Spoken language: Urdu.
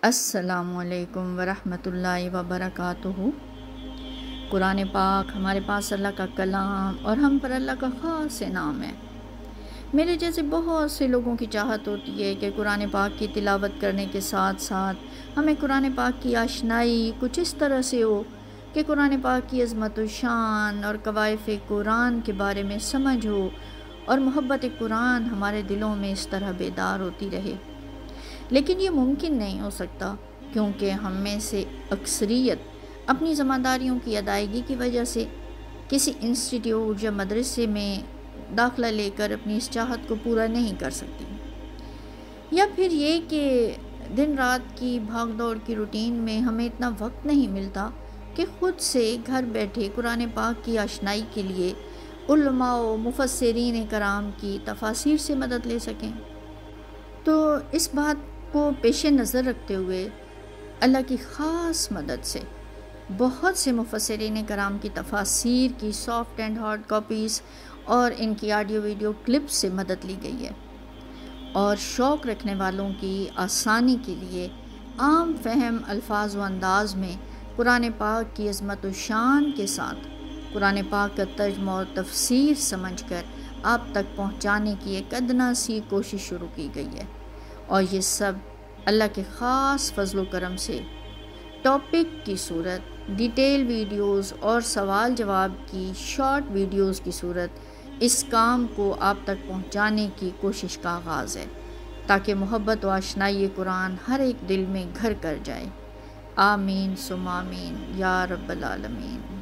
السلام علیکم ورحمۃ اللہ وبرکاتہ۔ قرآن پاک ہمارے پاس اللہ کا کلام اور ہم پر اللہ کا خاص انعام ہے۔ میرے جیسے بہت سے لوگوں کی چاہت ہوتی ہے کہ قرآن پاک کی تلاوت کرنے کے ساتھ ساتھ ہمیں قرآن پاک کی آشنائی کچھ اس طرح سے ہو کہ قرآن پاک کی عظمت و شان اور قوائف قرآن کے بارے میں سمجھ ہو اور محبت قرآن ہمارے دلوں میں اس طرح بیدار ہوتی رہے۔ لیکن یہ ممکن نہیں ہو سکتا کیونکہ ہم میں سے اکثریت اپنی ذمہ داریوں کی ادائیگی کی وجہ سے کسی انسٹیٹیوٹ یا مدرسے میں داخلہ لے کر اپنی اس چاہت کو پورا نہیں کر سکتی، یا پھر یہ کہ دن رات کی بھاگ دوڑ کی روٹین میں ہمیں اتنا وقت نہیں ملتا کہ خود سے گھر بیٹھے قرآن پاک کی آشنائی کے لیے علماء و مفسرین کرام کی تفاسیر سے مدد لے سکیں۔ تو اس بات کو پیش نظر رکھتے ہوئے اللہ کی خاص مدد سے بہت سے مفسرین کرام کی تفاسیر کی سافٹ اینڈ ہارڈ کاپیز اور ان کی آڈیو ویڈیو کلپس سے مدد لی گئی ہے، اور شوق رکھنے والوں کی آسانی کے لیے عام فہم الفاظ و انداز میں قرآن پاک کی عظمت و شان کے ساتھ قرآن پاک کا ترجمہ اور تفسیر سمجھ کر آپ تک پہنچانے کی ایک ادنا سی کوشش شروع کی گئی ہے، اور یہ سب اللہ کے خاص فضل و کرم سے ٹاپک کی صورت، ڈیٹیل ویڈیوز اور سوال جواب کی شارٹ ویڈیوز کی صورت اس کام کو آپ تک پہنچانے کی کوشش کا آغاز ہے، تاکہ محبت و آشنائی قرآن ہر ایک دل میں گھر کر جائے۔ آمین ثم آمین یا رب العالمین۔